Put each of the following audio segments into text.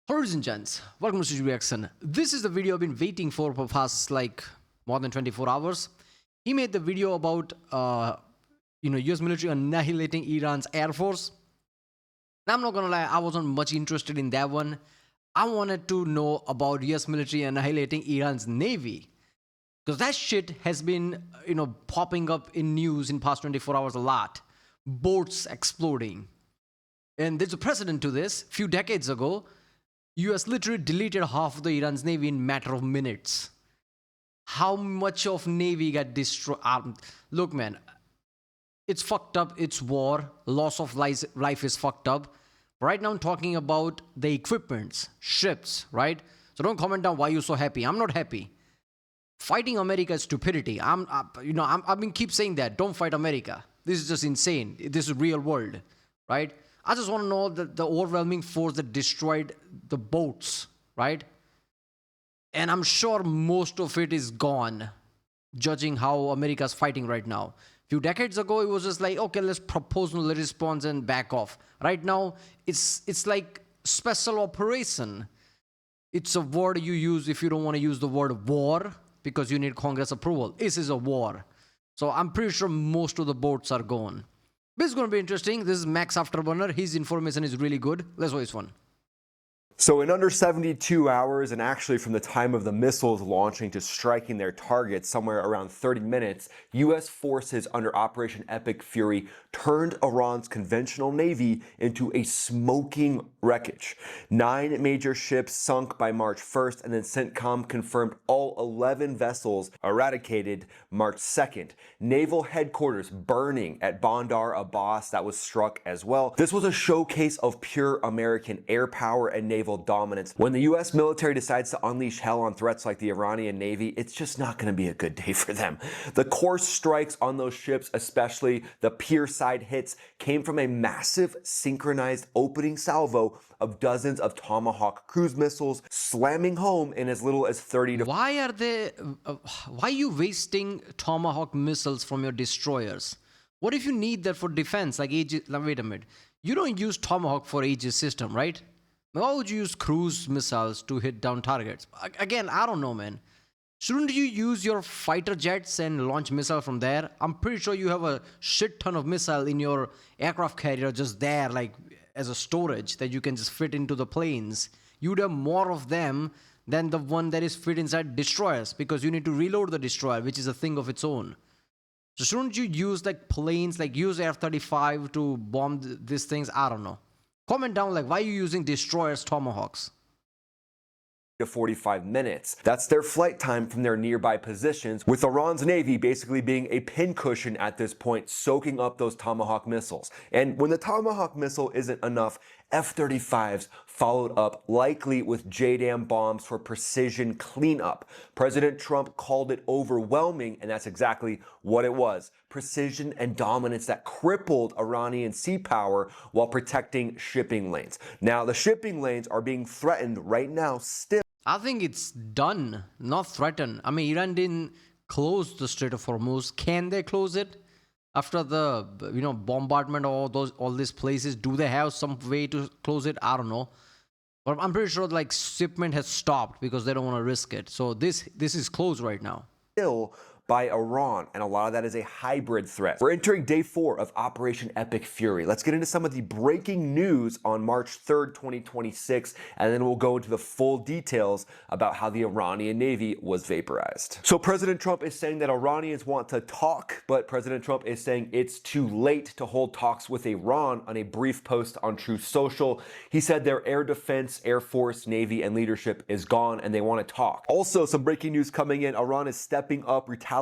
Ladies and gents, welcome to CG Reaction. This is the video I've been waiting for past like more than 24 hours. He made the video about US military annihilating Iran's air force. Now, I'm not gonna lie, I wasn't much interested in that one. I wanted to know about US military annihilating Iran's navy, because that shit has been popping up in news in past 24 hours a lot. Boats exploding, and there's a precedent to this. A few decades ago, US literally deleted half of the Iran's navy in matter of minutes. How much of navy got destroyed? Look, man, it's fucked up. It's war. Loss of life is fucked up. Right now, I'm talking about the equipments, ships, right? So don't comment down why you're so happy. I'm not happy. Fighting America is stupidity. I've been keep saying that. Don't fight America. This is just insane. This is real world, right? I just want to know the overwhelming force that destroyed the boats, right? And I'm sure most of it is gone, judging how America's fighting right now. A few decades ago, it was just like, okay, let's propose military response and back off. Right now, it's like special operation. It's a word you use if you don't want to use the word war, because you need Congress approval. This is a war. So I'm pretty sure most of the boats are gone. This is going to be interesting. This is Max Afterburner. His information is really good. Let's watch this one. So in under 72 hours, and actually from the time of the missiles launching to striking their targets, somewhere around 30 minutes, U.S. forces under Operation Epic Fury turned Iran's conventional navy into a smoking wreckage. 9 major ships sunk by March 1st, and then CENTCOM confirmed all 11 vessels eradicated March 2nd. Naval headquarters burning at Bandar Abbas, that was struck as well. This was a showcase of pure American air power and naval dominance. When the US military decides to unleash hell on threats like the Iranian Navy, it's just not going to be a good day for them. The course strikes on those ships, especially the pier side hits, came from a massive synchronized opening salvo of dozens of Tomahawk cruise missiles slamming home in as little as 30 to... Why are you wasting Tomahawk missiles from your destroyers? What if you need that for defense, like Aegis? Wait a minute. You don't use Tomahawk for Aegis system, right? Why would you use cruise missiles to hit down targets? Again, I don't know, man. Shouldn't you use your fighter jets and launch missile from there? I'm pretty sure you have a shit ton of missile in your aircraft carrier just there, like as a storage that you can just fit into the planes. You'd have more of them than the one that is fit inside destroyers, because you need to reload the destroyer, which is a thing of its own. So shouldn't you use like planes, like use F-35 to bomb these things? I don't know. Comment down like, why are you using destroyers Tomahawks? To 45 minutes. That's their flight time from their nearby positions, with Iran's navy basically being a pincushion at this point, soaking up those Tomahawk missiles. And when the Tomahawk missile isn't enough, F-35s followed up, likely with JDAM bombs for precision cleanup. President Trump called it overwhelming, and that's exactly what it was. Precision and dominance that crippled Iranian sea power while protecting shipping lanes. Now, the shipping lanes are being threatened right now still. I think it's done, not threatened. I mean, Iran didn't close the Strait of Hormuz. Can they close it after the bombardment of all these places? Do they have some way to close it? I don't know. But I'm pretty sure like shipment has stopped because they don't want to risk it. So this is closed right now. Still by Iran, and a lot of that is a hybrid threat. We're entering day 4 of Operation Epic Fury. Let's get into some of the breaking news on March 3rd, 2026, and then we'll go into the full details about how the Iranian Navy was vaporized. So President Trump is saying that Iranians want to talk, but President Trump is saying it's too late to hold talks with Iran on a brief post on Truth Social. He said their air defense, air force, navy, and leadership is gone, and they want to talk. Also, some breaking news coming in. Iran is stepping up retaliatory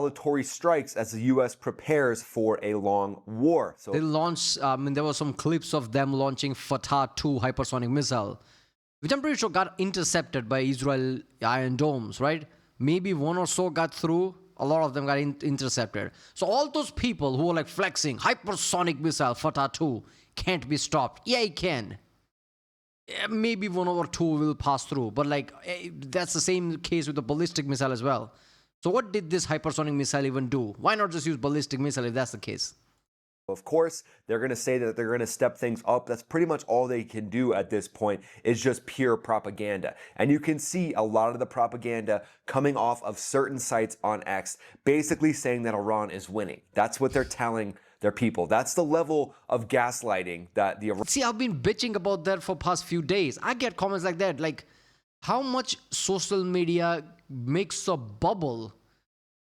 strikes as the U.S. prepares for a long war. So they launched, there were some clips of them launching Fatah 2 hypersonic missile, which I'm pretty sure got intercepted by Israel Iron Domes, right? Maybe one or so got through. A lot of them got intercepted. So all those people who were like flexing, hypersonic missile, Fatah 2, can't be stopped. Yeah, it can. Maybe one or two will pass through. But like, that's the same case with the ballistic missile as well. So what did this hypersonic missile even do? Why not just use ballistic missile if that's the case? Of course, they're going to say that they're going to step things up. That's pretty much all they can do at this point, is just pure propaganda. And you can see a lot of the propaganda coming off of certain sites on X, basically saying that Iran is winning. That's what they're telling their people. That's the level of gaslighting that the... See, I've been bitching about that for past few days. I get comments like that, like how much social media makes a bubble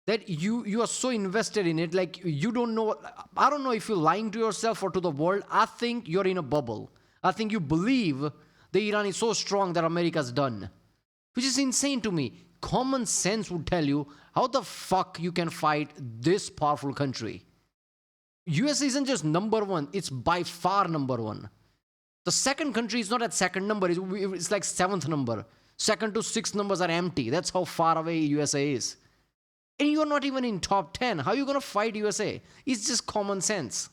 that you are so invested in it, like you don't know. I don't know if you're lying to yourself or to the world. I think you're in a bubble. I think you believe the Iran is so strong that America's done, which is insane to me. Common sense would tell you how the fuck you can fight this powerful country. US isn't just number one, it's by far number one. The second country is not at second number, it's like seventh number. Second to sixth numbers are empty. That's how far away USA is. And you're not even in top 10. How are you going to fight USA? It's just common sense.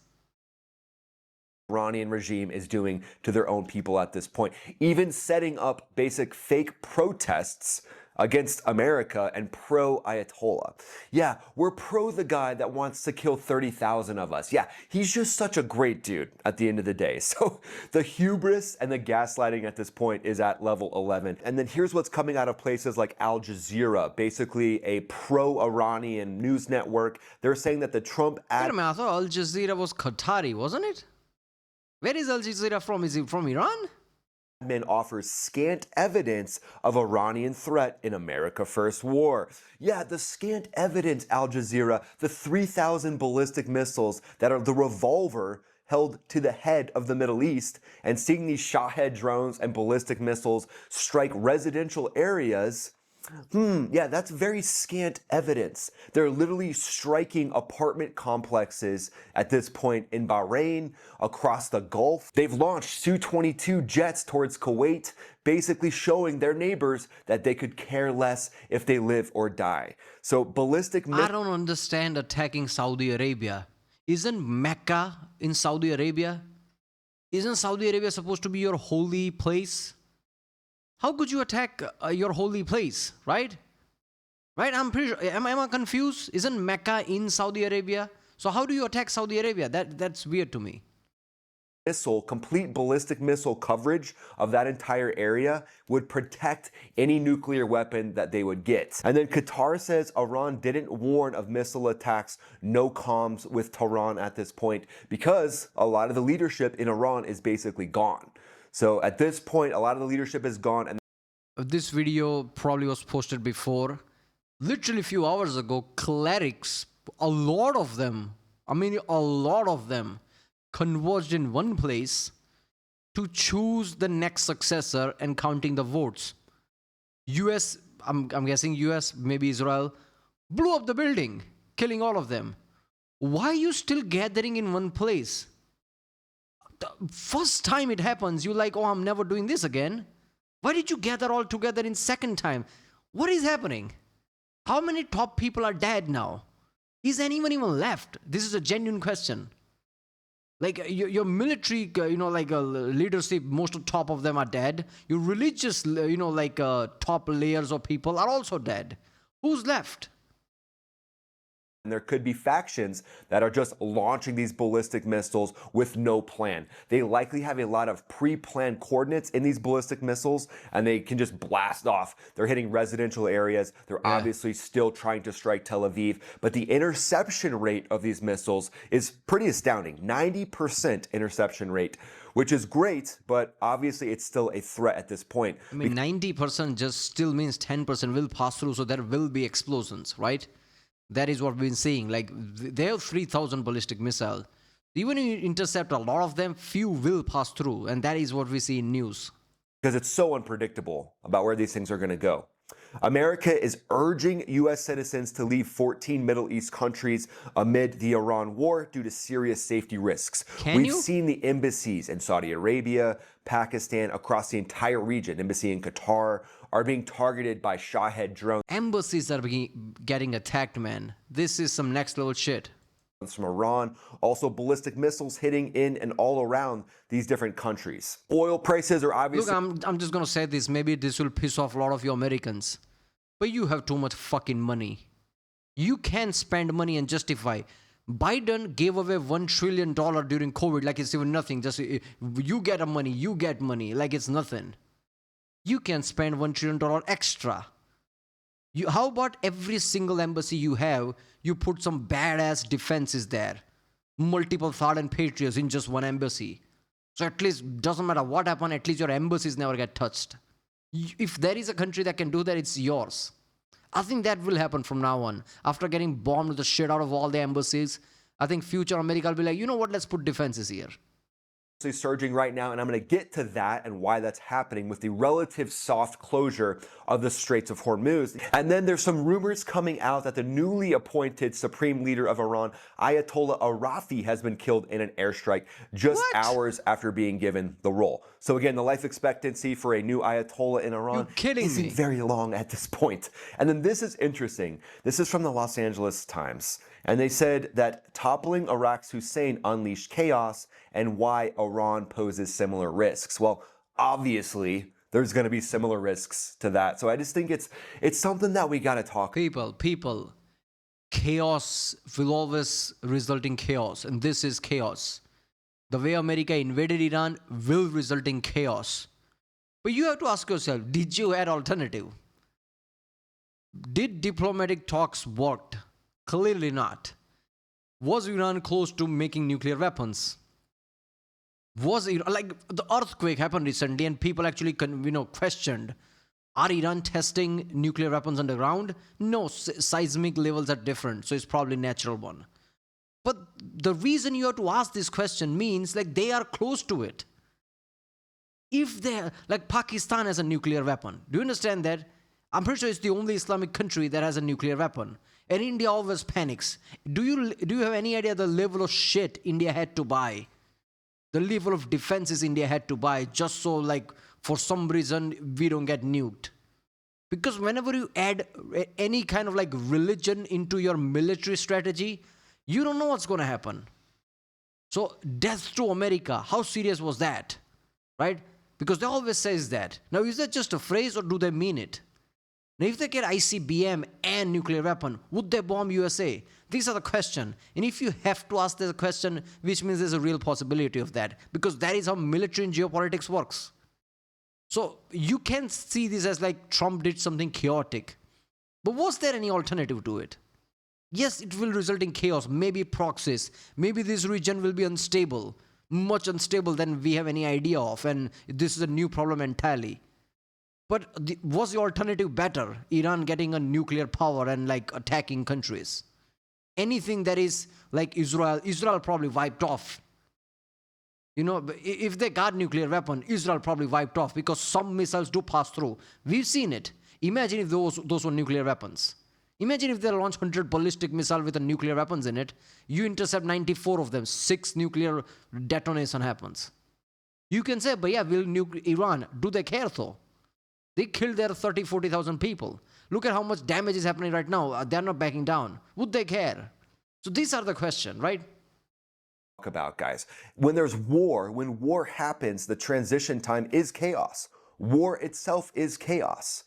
Iranian regime is doing to their own people at this point. Even setting up basic fake protests against America and pro-Ayatollah. Yeah, we're pro the guy that wants to kill 30,000 of us. Yeah, he's just such a great dude at the end of the day. So the hubris and the gaslighting at this point is at level 11. And then here's what's coming out of places like Al Jazeera, basically a pro-Iranian news network. They're saying that the Trump Wait a minute, I thought Al Jazeera was Qatari, wasn't it? Where is Al Jazeera from? Is it from Iran? admin offers scant evidence of Iranian threat in America First War. Yeah, the scant evidence, Al Jazeera, the 3,000 ballistic missiles that are the revolver held to the head of the Middle East, and seeing these Shahed drones and ballistic missiles strike residential areas. Yeah, that's very scant evidence. They're literally striking apartment complexes at this point in Bahrain, across the Gulf. They've launched Su-22 jets towards Kuwait, basically showing their neighbors that they could care less if they live or die. So ballistic missiles... I don't understand attacking Saudi Arabia. Isn't Mecca in Saudi Arabia? Isn't Saudi Arabia supposed to be your holy place? How could you attack your holy place, right? Right? I'm pretty sure. Am I confused? Isn't Mecca in Saudi Arabia? So how do you attack Saudi Arabia? That's weird to me. Complete ballistic missile coverage of that entire area would protect any nuclear weapon that they would get. And then Qatar says Iran didn't warn of missile attacks, no comms with Tehran at this point, because a lot of the leadership in Iran is basically gone. So at this point, a lot of the leadership is gone. And this video probably was posted before. Literally a few hours ago, clerics, a lot of them converged in one place to choose the next successor and counting the votes. US, I'm guessing US, maybe Israel, blew up the building, killing all of them. Why are you still gathering in one place? The first time it happens, you're like, oh, I'm never doing this again. Why did you gather all together in second time? What is happening? How many top people are dead now? Is anyone even left? This is a genuine question. Like your military, leadership, most of top of them are dead. Your religious, top layers of people are also dead. Who's left? And there could be factions that are just launching these ballistic missiles with no plan. They likely have a lot of pre-planned coordinates in these ballistic missiles, and they can just blast off. They're hitting residential areas. They're obviously still trying to strike Tel Aviv, but the interception rate of these missiles is pretty astounding. 90% interception rate, which is great, but obviously it's still a threat at this point. I mean, 90% just still means 10% will pass through, so there will be explosions, right? That is what we've been seeing. Like, they have 3,000 ballistic missiles. Even if you intercept a lot of them, few will pass through. And that is what we see in news. Because it's so unpredictable about where these things are going to go. America is urging U.S. citizens to leave 14 Middle East countries amid the Iran war due to serious safety risks. We've seen the embassies in Saudi Arabia, Pakistan, across the entire region, embassy in Qatar, are being targeted by Shahed drones. Embassies are getting attacked, man. This is some next level shit. From Iran, also ballistic missiles hitting in and all around these different countries. Oil prices are obviously... Look, I'm just going to say this. Maybe this will piss off a lot of you Americans. But you have too much fucking money. You can spend money and justify. Biden gave away $1 trillion during COVID like it's even nothing. Just you get money like it's nothing. You can spend $1 trillion extra. How about every single embassy you have, you put some badass defenses there, multiple THAAD and Patriots in just one embassy. So at least, doesn't matter what happened, at least your embassies never get touched. If there is a country that can do that, it's yours. I think that will happen from now on. After getting bombed the shit out of all the embassies, I think future America will be like, you know what, let's put defenses here. Surging right now, and I'm going to get to that and why that's happening with the relative soft closure of the Straits of Hormuz. And then there's some rumors coming out that the newly appointed supreme leader of Iran, Ayatollah Arafi, has been killed in an airstrike just hours after being given the role. So again, the life expectancy for a new Ayatollah in Iran isn't very long at this point. And then this is interesting. This is from the Los Angeles Times. And they said that toppling Iraq's Hussein unleashed chaos and why Iran poses similar risks. Well, obviously, there's going to be similar risks to that. So I just think it's something that we got to talk. People, chaos will always result in chaos. And this is chaos. The way America invaded Iran will result in chaos. But you have to ask yourself, did you add alternative? Did diplomatic talks work? Clearly not. Was Iran close to making nuclear weapons? Was Iran, like the earthquake happened recently and people actually questioned, are Iran testing nuclear weapons underground? No, seismic levels are different, so it's probably natural one. But the reason you have to ask this question means like they are close to it. If they're like Pakistan has a nuclear weapon, do you understand that? I'm pretty sure it's the only Islamic country that has a nuclear weapon. And India always panics. Do you have any idea the level of shit India had to buy? The level of defenses India had to buy just so like for some reason we don't get nuked. Because whenever you add any kind of like religion into your military strategy, you don't know what's going to happen. So death to America, how serious was that? Right? Because they always says that. Now is that just a phrase or do they mean it? Now, if they get ICBM and nuclear weapon, would they bomb USA? These are the question. And if you have to ask the question, which means there's a real possibility of that, because that is how military and geopolitics works. So you can see this as like Trump did something chaotic. But was there any alternative to it? Yes, it will result in chaos, maybe proxies, maybe this region will be unstable, much unstable than we have any idea of, and this is a new problem entirely. But was the alternative better? Iran getting a nuclear power and like attacking countries. Anything that is like Israel probably wiped off. You know, if they got nuclear weapon, Israel probably wiped off because some missiles do pass through. We've seen it. Imagine if those were nuclear weapons. Imagine if they launch 100 ballistic missiles with nuclear weapons in it. You intercept 94 of them. 6 nuclear detonation happens. You can say, but yeah, will nuke Iran? Do they care though? They killed their 30, 40,000 people. Look at how much damage is happening right now. They're not backing down. Would they care? So these are the questions, right? About, guys. When there's war, when war happens, the transition time is chaos. War itself is chaos.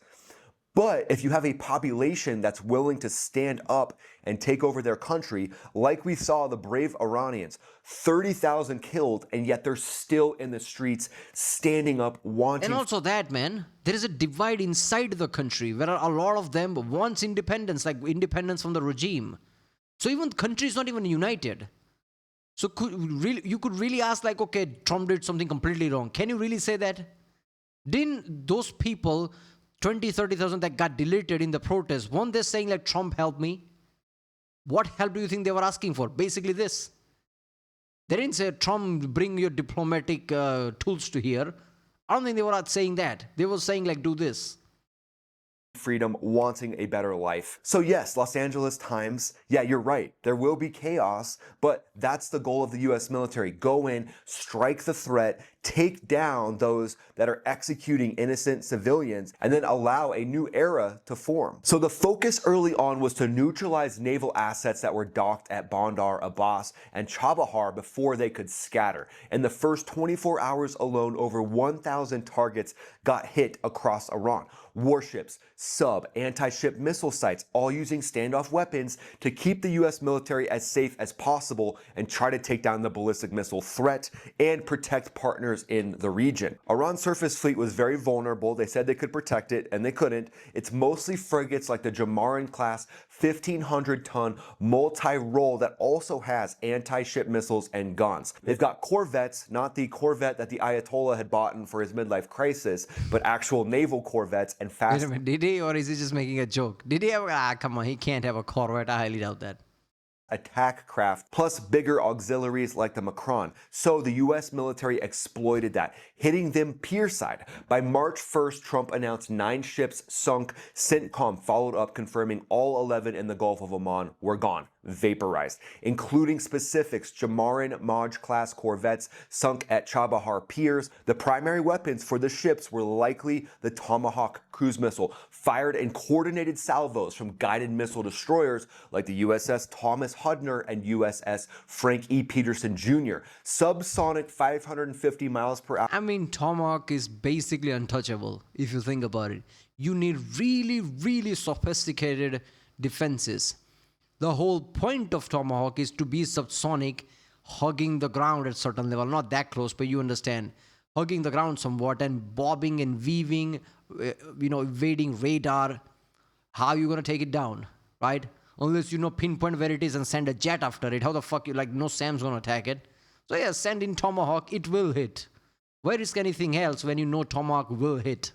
But if you have a population that's willing to stand up and take over their country, like we saw the brave Iranians, 30,000 killed, and yet they're still in the streets standing up, wanting... And also that, man, there is a divide inside the country where a lot of them wants independence, like independence from the regime. So even the country is not even united. So you could really ask like, okay, Trump did something completely wrong. Can you really say that? Didn't those people... 20, 30,000 that got deleted in the protest, weren't they saying like, Trump help me? What help do you think they were asking for? Basically this. They didn't say, Trump, bring your diplomatic tools to here. I don't think they were saying that. They were saying like, do this. Freedom, wanting a better life. So yes, Los Angeles Times, yeah, you're right. There will be chaos, but that's the goal of the US military. Go in, strike the threat, take down those that are executing innocent civilians, and then allow a new era to form. So the focus early on was to neutralize naval assets that were docked at Bandar Abbas and Chabahar before they could scatter. In the first 24 hours alone, over 1,000 targets got hit across Iran. Warships, anti-ship missile sites, all using standoff weapons to keep the US military as safe as possible and try to take down the ballistic missile threat and protect partners in the region. Iran's surface fleet was very vulnerable. They said they could protect it, and they couldn't. It's mostly frigates like the Jamarin class 1,500-ton multi-role that also has anti-ship missiles and guns. They've got corvettes, not the Corvette that the Ayatollah had bought for his midlife crisis, but actual naval corvettes and fast. Wait a minute, did he, or is he just making a joke? Did he have? Come on, he can't have a Corvette. I highly doubt that. Attack craft, plus bigger auxiliaries like the Macron. So the US military exploited that, hitting them pierside. By March 1st, Trump announced 9 ships sunk. CENTCOM followed up, confirming all 11 in the Gulf of Oman were gone, vaporized, including specifics: Jamarin Maj-class corvettes sunk at Chabahar piers. The primary weapons for the ships were likely the Tomahawk cruise missile, fired in coordinated salvos from guided missile destroyers like the USS Thomas Hudner and USS Frank E. Peterson Jr. Subsonic 550 miles per hour. I mean, Tomahawk is basically untouchable if you think about it. You need really, really sophisticated defenses. The whole point of Tomahawk is to be subsonic, hugging the ground at certain level. Not that close, but you understand. Hugging the ground somewhat and bobbing and weaving, evading radar. How are you going to take it down, right? Unless you know pinpoint where it is and send a jet after it. How the fuck no Sam's going to attack it. So yeah, send in Tomahawk, it will hit. Where is anything else when you know Tomahawk will hit?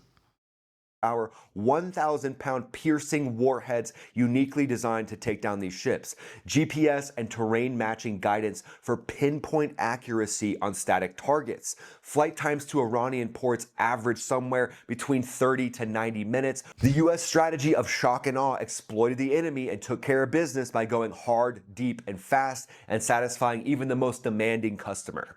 Our 1,000-pound piercing warheads uniquely designed to take down these ships. GPS and terrain matching guidance for pinpoint accuracy on static targets. Flight times to Iranian ports average somewhere between 30 to 90 minutes. The US strategy of shock and awe exploited the enemy and took care of business by going hard, deep, and fast, and satisfying even the most demanding customer.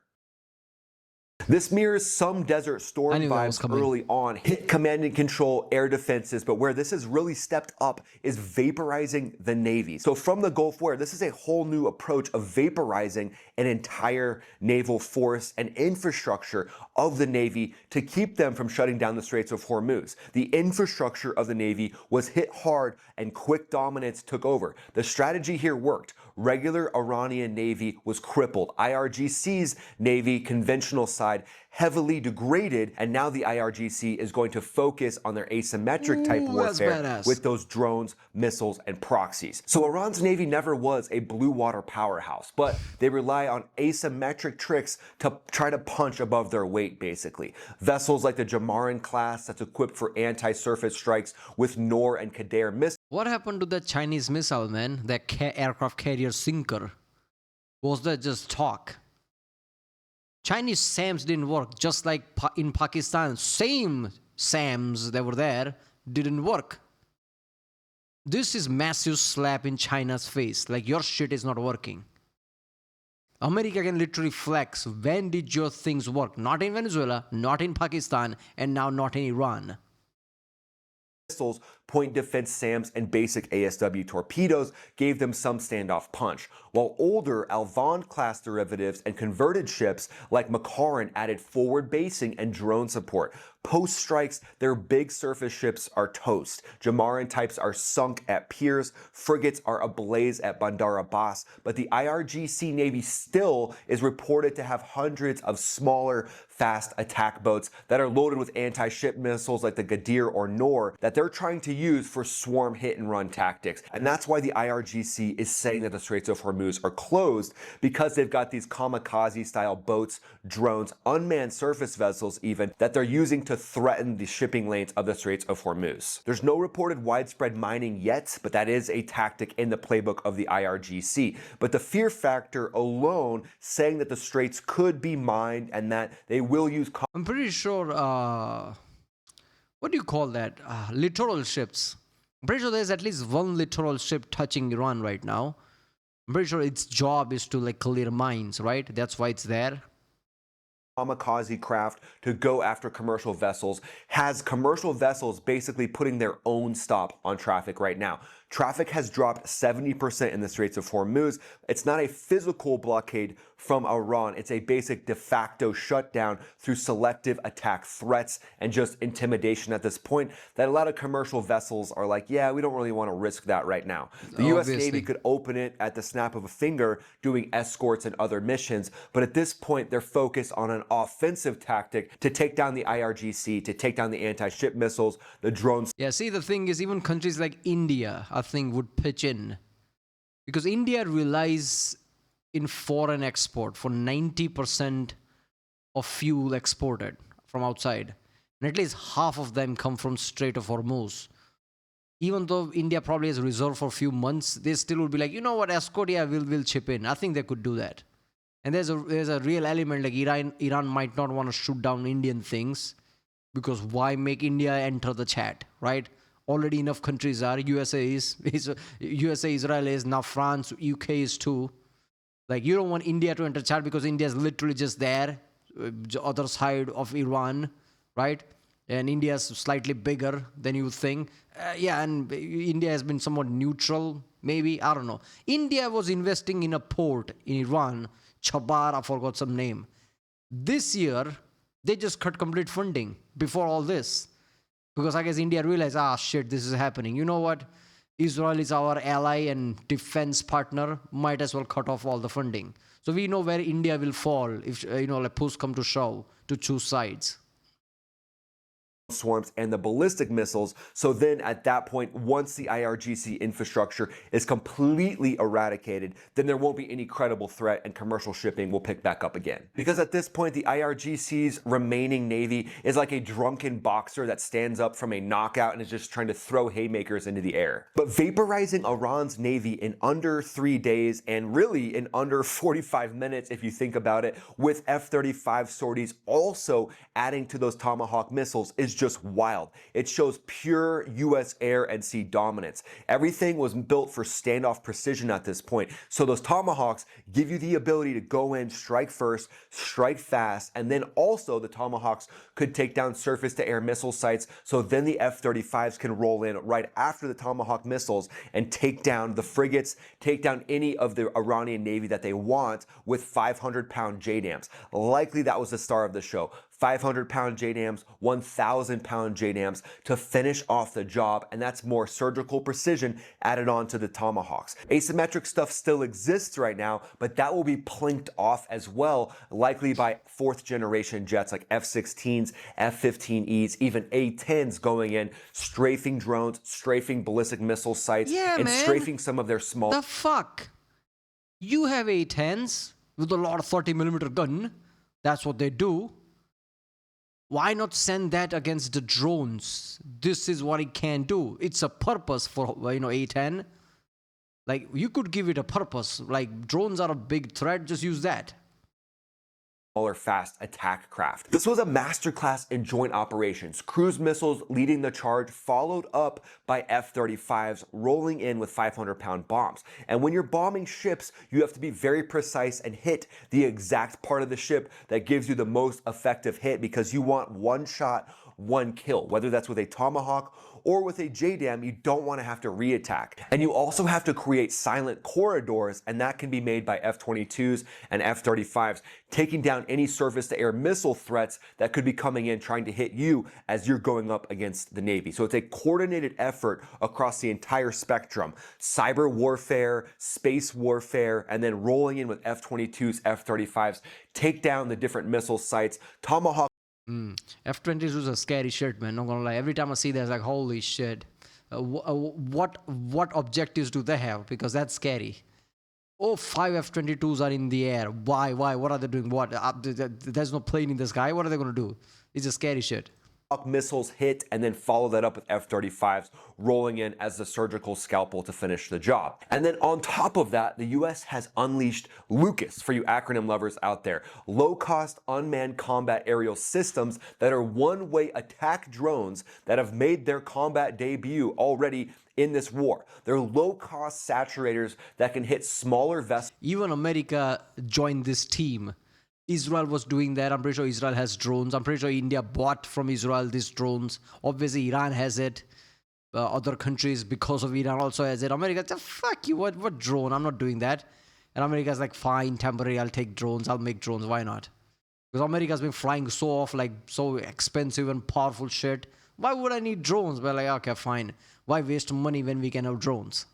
This mirrors some Desert Storm vibes early on. Hit command and control air defenses, but where this has really stepped up is vaporizing the Navy. So from the Gulf War, this is a whole new approach of vaporizing an entire naval force and infrastructure of the Navy to keep them from shutting down the Straits of Hormuz. The infrastructure of the Navy was hit hard and quick dominance took over. The strategy here worked. Regular Iranian Navy was crippled. IRGC's Navy conventional side heavily degraded, and now the IRGC is going to focus on their asymmetric type warfare with those drones, missiles, and proxies. So Iran's Navy never was a blue water powerhouse, but they rely on asymmetric tricks to try to punch above their weight, basically. Vessels like the Jamarin class that's equipped for anti-surface strikes with Nor and Qadr missiles. What happened to that Chinese missile, man? That aircraft carrier sinker? Was that just talk? Chinese SAMs didn't work, just like in Pakistan. Same SAMs that were there didn't work. This is massive slap in China's face. Like, your shit is not working. America can literally flex. When did your things work? Not in Venezuela, not in Pakistan, and now not in Iran. Missiles, point defense SAMs, and basic ASW torpedoes gave them some standoff punch, while older Alvand-class derivatives and converted ships like Makarin added forward basing and drone support. Post-strikes, their big surface ships are toast. Jamarin types are sunk at piers, frigates are ablaze at Bandar Abbas, but the IRGC Navy still is reported to have hundreds of smaller, fast attack boats that are loaded with anti-ship missiles like the Qadr or Nor that they're trying to use for swarm hit-and-run tactics. And that's why the IRGC is saying that the Straits of Hormuz are closed, because they've got these kamikaze-style boats, drones, unmanned surface vessels even, that they're using to threaten the shipping lanes of the Straits of Hormuz. There's no reported widespread mining yet, but that is a tactic in the playbook of the IRGC. But the fear factor alone saying that the straits could be mined and that they will use... I'm pretty sure, what do you call that? Littoral ships. I'm pretty sure there's at least one littoral ship touching Iran right now. I'm pretty sure its job is to like clear mines, right? That's why it's there. kamikaze craft to go after commercial vessels, has commercial vessels basically putting their own stop on traffic right now. Traffic has dropped 70% in the Straits of Hormuz. It's not a physical blockade from Iran. It's a basic de facto shutdown through selective attack threats and just intimidation at this point that a lot of commercial vessels are like, yeah, we don't really want to risk that right now. The U.S. Navy could open it at the snap of a finger doing escorts and other missions, but at this point they're focused on an offensive tactic to take down the IRGC, to take down the anti-ship missiles, the drones. Yeah, see, the thing is, even countries like India, I think, would pitch in. Because India relies in foreign export for 90% of fuel exported from outside. And at least half of them come from Strait of Hormuz. Even though India probably has reserved for a few months, they still would be like, you know what, escort, yeah, we'll chip in. I think they could do that. And there's a real element, like Iran might not want to shoot down Indian things, because why make India enter the chat, right? Already enough countries are. USA, Israel is, now France, UK is too. Like, you don't want India to enter chat because India is literally just there, other side of Iran, right? And India is slightly bigger than you would think. Yeah, and India has been somewhat neutral, maybe. I don't know. India was investing in a port in Iran, Chabar, I forgot some name. This year, they just cut complete funding before all this. Because I guess India realized, shit, this is happening. You know what? Israel is our ally and defense partner. Might as well cut off all the funding. So we know where India will fall if, like push come to shove to choose sides. Swarms and the ballistic missiles. So then at that point, once the IRGC infrastructure is completely eradicated, then there won't be any credible threat and commercial shipping will pick back up again. Because at this point, the IRGC's remaining navy is like a drunken boxer that stands up from a knockout and is just trying to throw haymakers into the air. But vaporizing Iran's navy in under 3 days, and really in under 45 minutes if you think about it, with F-35 sorties also adding to those Tomahawk missiles, is just wild. It shows pure US air and sea dominance. Everything was built for standoff precision at this point. So those Tomahawks give you the ability to go in, strike first, strike fast, and then also the Tomahawks could take down surface to air missile sites. So then the F-35s can roll in right after the Tomahawk missiles and take down the frigates, take down any of the Iranian Navy that they want with 500-pound JDAMs. Likely that was the star of the show. 500-pound JDAMs, 1,000-pound JDAMs to finish off the job, and that's more surgical precision added on to the Tomahawks. Asymmetric stuff still exists right now, but that will be plinked off as well, likely by fourth-generation jets like F-16s, F-15Es, even A-10s going in, strafing drones, strafing ballistic missile sites, and strafing some of their small... The fuck? You have A-10s with a lot of 30mm gun. That's what they do. Why not send that against the drones? This is what it can do. It's a purpose for, A-10. Like, you could give it a purpose. Like, drones are a big threat. Just use that. Smaller fast attack craft. This was a masterclass in joint operations. Cruise missiles leading the charge, followed up by F-35s rolling in with 500-pound bombs. And when you're bombing ships, you have to be very precise and hit the exact part of the ship that gives you the most effective hit, because you want one shot, one kill. Whether that's with a Tomahawk or with a JDAM, you don't want to have to reattack. And you also have to create silent corridors, and that can be made by F-22s and F-35s, taking down any surface-to-air missile threats that could be coming in trying to hit you as you're going up against the Navy. So it's a coordinated effort across the entire spectrum. Cyber warfare, space warfare, and then rolling in with F-22s, F-35s, take down the different missile sites. Tomahawk F-22s was a scary shit, man. Not gonna lie. Every time I see that, it's like, holy shit. What objectives do they have? Because that's scary. Oh, 5 F-22s are in the air. Why? What are they doing? What? There's no plane in the sky. What are they gonna do? It's just scary shit. Missiles hit and then follow that up with F-35s rolling in as the surgical scalpel to finish the job. And then on top of that, the US has unleashed LUCAS, for you acronym lovers out there. Low-cost unmanned combat aerial systems that are one-way attack drones that have made their combat debut already in this war. They're low-cost saturators that can hit smaller vessels. Even America joined this team. Israel was doing that. I'm pretty sure Israel has drones. I'm pretty sure India bought from Israel these drones. Obviously, Iran has it. Other countries, because of Iran, also has it. America said, fuck you, what drone? I'm not doing that. And America's like, fine, temporary, I'll take drones. I'll make drones. Why not? Because America's been flying so off, like so expensive and powerful shit. Why would I need drones? But like, okay, fine. Why waste money when we can have drones?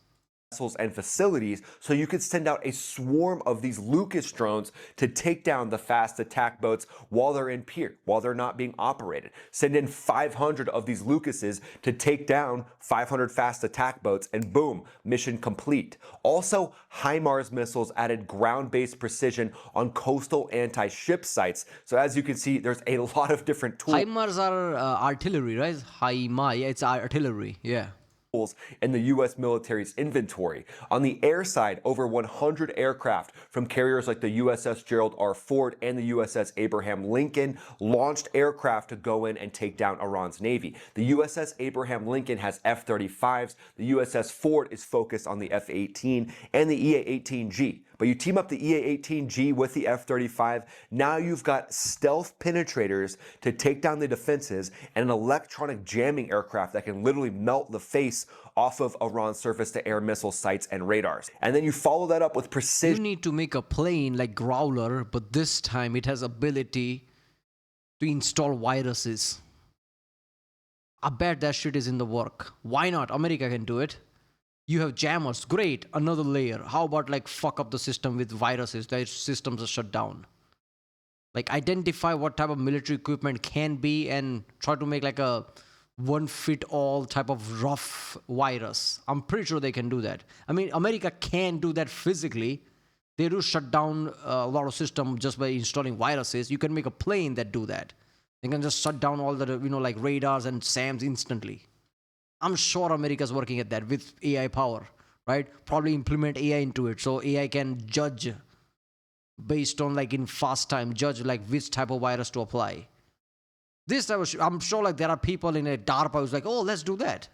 Vessels and facilities, so you could send out a swarm of these Lucas drones to take down the fast attack boats while they're in pier, while they're not being operated. Send in 500 of these Lucases to take down 500 fast attack boats, and boom, mission complete. Also, HIMARS missiles added ground-based precision on coastal anti-ship sites. So as you can see, there's a lot of different tools. HIMARS are artillery, right? HIMARS, it's artillery, yeah. In the U.S. military's inventory. On the air side, over 100 aircraft from carriers like the USS Gerald R. Ford and the USS Abraham Lincoln launched aircraft to go in and take down Iran's navy. The USS Abraham Lincoln has F-35s, the USS Ford is focused on the F-18 and the EA-18G. But you team up the EA-18G with the F-35, now you've got stealth penetrators to take down the defenses and an electronic jamming aircraft that can literally melt the face off of Iran's surface-to-air missile sites and radars. And then you follow that up with precision. You need to make a plane like Growler, but this time it has ability to install viruses. I bet that shit is in the work. Why not? America can do it. You have jammers, great, another layer. How about like fuck up the system with viruses? Their systems are shut down. Like identify what type of military equipment can be and try to make like a one-fit-all type of rough virus. I'm pretty sure they can do that. I mean, America can do that physically. They do shut down a lot of systems just by installing viruses. You can make a plane that do that. They can just shut down all the, like radars and SAMs instantly. I'm sure America's working at that with AI power, right? Probably implement AI into it so AI can judge based on like in fast time, judge like which type of virus to apply. This type of I'm sure like there are people in a DARPA who's like, oh, let's do that.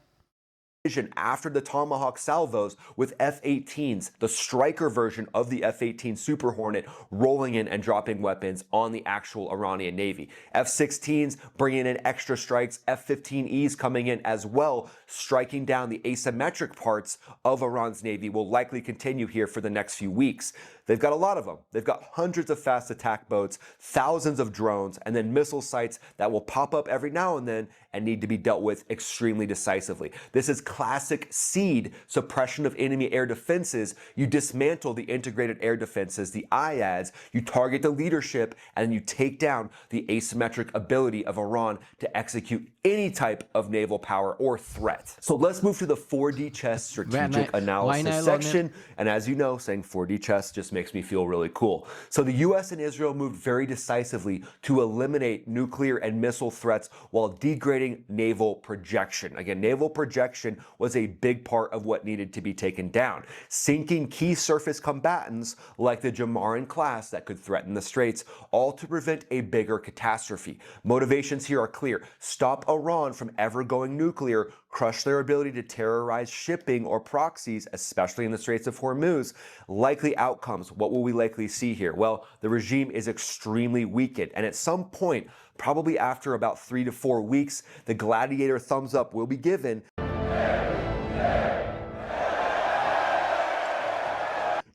After the Tomahawk salvos with F-18s, the Striker version of the F-18 Super Hornet rolling in and dropping weapons on the actual Iranian Navy. F-16s bringing in extra strikes, F-15Es coming in as well, striking down the asymmetric parts of Iran's Navy will likely continue here for the next few weeks. They've got a lot of them. They've got hundreds of fast attack boats, thousands of drones, and then missile sites that will pop up every now and then and need to be dealt with extremely decisively. This is classic SEAD, suppression of enemy air defenses. You dismantle the integrated air defenses, the IADs, you target the leadership, and you take down the asymmetric ability of Iran to execute any type of naval power or threat. So let's move to the 4D chess strategic analysis section. And as you know, saying 4D chess just makes me feel really cool. So the US and Israel moved very decisively to eliminate nuclear and missile threats while degrading naval projection. Again, naval projection was a big part of what needed to be taken down. Sinking key surface combatants like the Jamaran class that could threaten the Straits, all to prevent a bigger catastrophe. Motivations here are clear. Stop Iran from ever going nuclear, crush their ability to terrorize shipping or proxies, especially in the Straits of Hormuz. Likely outcomes, what will we likely see here? Well, the regime is extremely weakened, and at some point, probably after about 3 to 4 weeks, the gladiator thumbs up will be given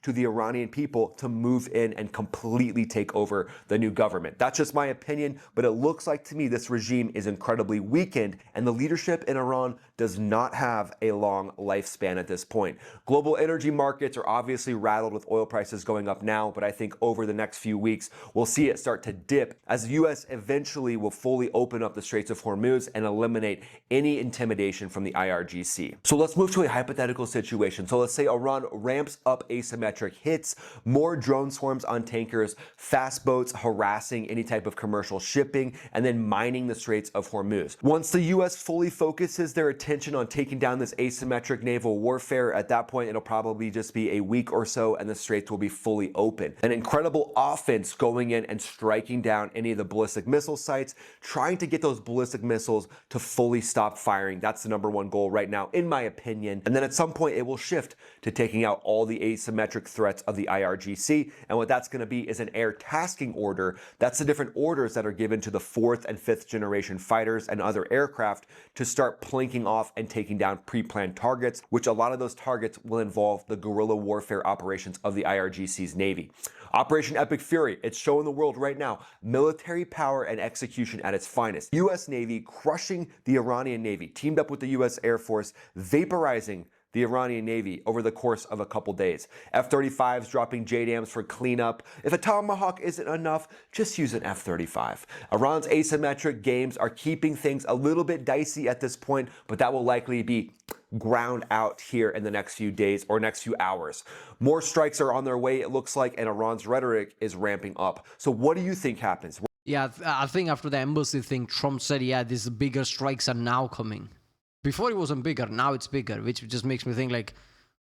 to the Iranian people to move in and completely take over the new government. That's just my opinion, but it looks like to me this regime is incredibly weakened, and the leadership in Iran does not have a long lifespan at this point. Global energy markets are obviously rattled with oil prices going up now, but I think over the next few weeks, we'll see it start to dip as the US eventually will fully open up the Straits of Hormuz and eliminate any intimidation from the IRGC. So let's move to a hypothetical situation. So let's say Iran ramps up asymmetric hits, more drone swarms on tankers, fast boats harassing any type of commercial shipping, and then mining the Straits of Hormuz. Once the US fully focuses their attention on taking down this asymmetric naval warfare, at that point it'll probably just be a week or so and the Straits will be fully open. An incredible offense going in and striking down any of the ballistic missile sites, trying to get those ballistic missiles to fully stop firing. That's the #1 goal right now, in my opinion. And then at some point it will shift to taking out all the asymmetric asymmetric threats of the IRGC. And what that's going to be is an air tasking order. That's the different orders that are given to the 4th and 5th generation fighters and other aircraft to start plinking off and taking down pre-planned targets, which a lot of those targets will involve the guerrilla warfare operations of the IRGC's Navy. Operation Epic Fury, it's showing the world right now military power and execution at its finest. U.S. Navy crushing the Iranian Navy, teamed up with the U.S. Air Force, vaporizing the Iranian Navy over the course of a couple days. F-35s dropping JDAMs for cleanup. If a Tomahawk isn't enough, just use an F-35. Iran's asymmetric games are keeping things a little bit dicey at this point, but that will likely be ground out here in the next few days or next few hours. More strikes are on their way, it looks like, and Iran's rhetoric is ramping up. So what do you think happens? Yeah, I think after the embassy thing, Trump said, yeah, these bigger strikes are now coming. Before it wasn't bigger, now it's bigger, which just makes me think like,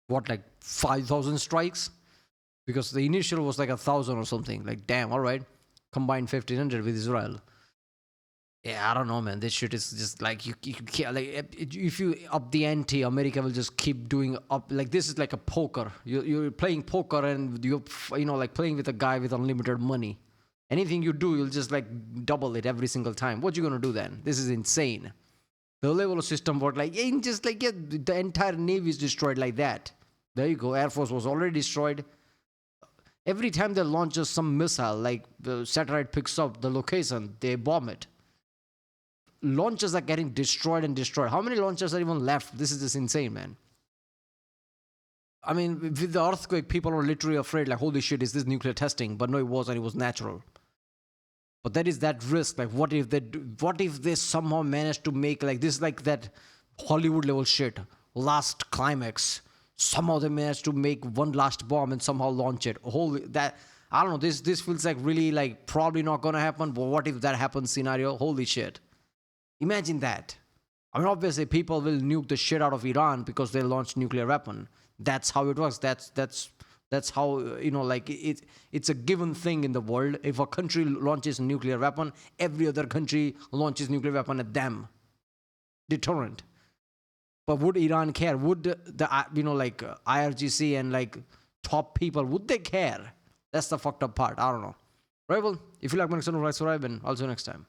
what, like 5,000 strikes? Because the initial was like 1,000 or something. Like, damn, all right, combine 1,500 with Israel. Yeah, I don't know, man. This shit is just like, you can't, like, if you up the ante, America will just keep doing up. Like, this is like a poker. You're playing poker and you're, like playing with a guy with unlimited money. Anything you do, you'll just like double it every single time. What you gonna do then? This is insane. The level of system work like, just like, yeah, the entire Navy is destroyed like that. There you go. Air Force was already destroyed. Every time they launch just some missile, like the satellite picks up the location, they bomb it. Launchers are getting destroyed and destroyed. How many launchers are even left? This is just insane, man. I mean, with the earthquake, people are literally afraid, like, holy shit, is this nuclear testing? But no, it wasn't. It was natural. But there is that risk. Like, what if they somehow manage to make, like, this, like that Hollywood level shit, last climax. Somehow they manage to make one last bomb and somehow launch it. Holy, that, I don't know. This feels like really, like, probably not gonna happen. But what if that happens scenario? Holy shit. Imagine that. I mean, obviously, people will nuke the shit out of Iran because they launched nuclear weapon. That's how it works. That's how, like, it's a given thing in the world. If a country launches a nuclear weapon, every other country launches nuclear weapon at them. Deterrent. But would Iran care? Would the, like IRGC and like top people, would they care? That's the fucked up part. I don't know. Right, well, if you like my next one, subscribe and I'll see you next time.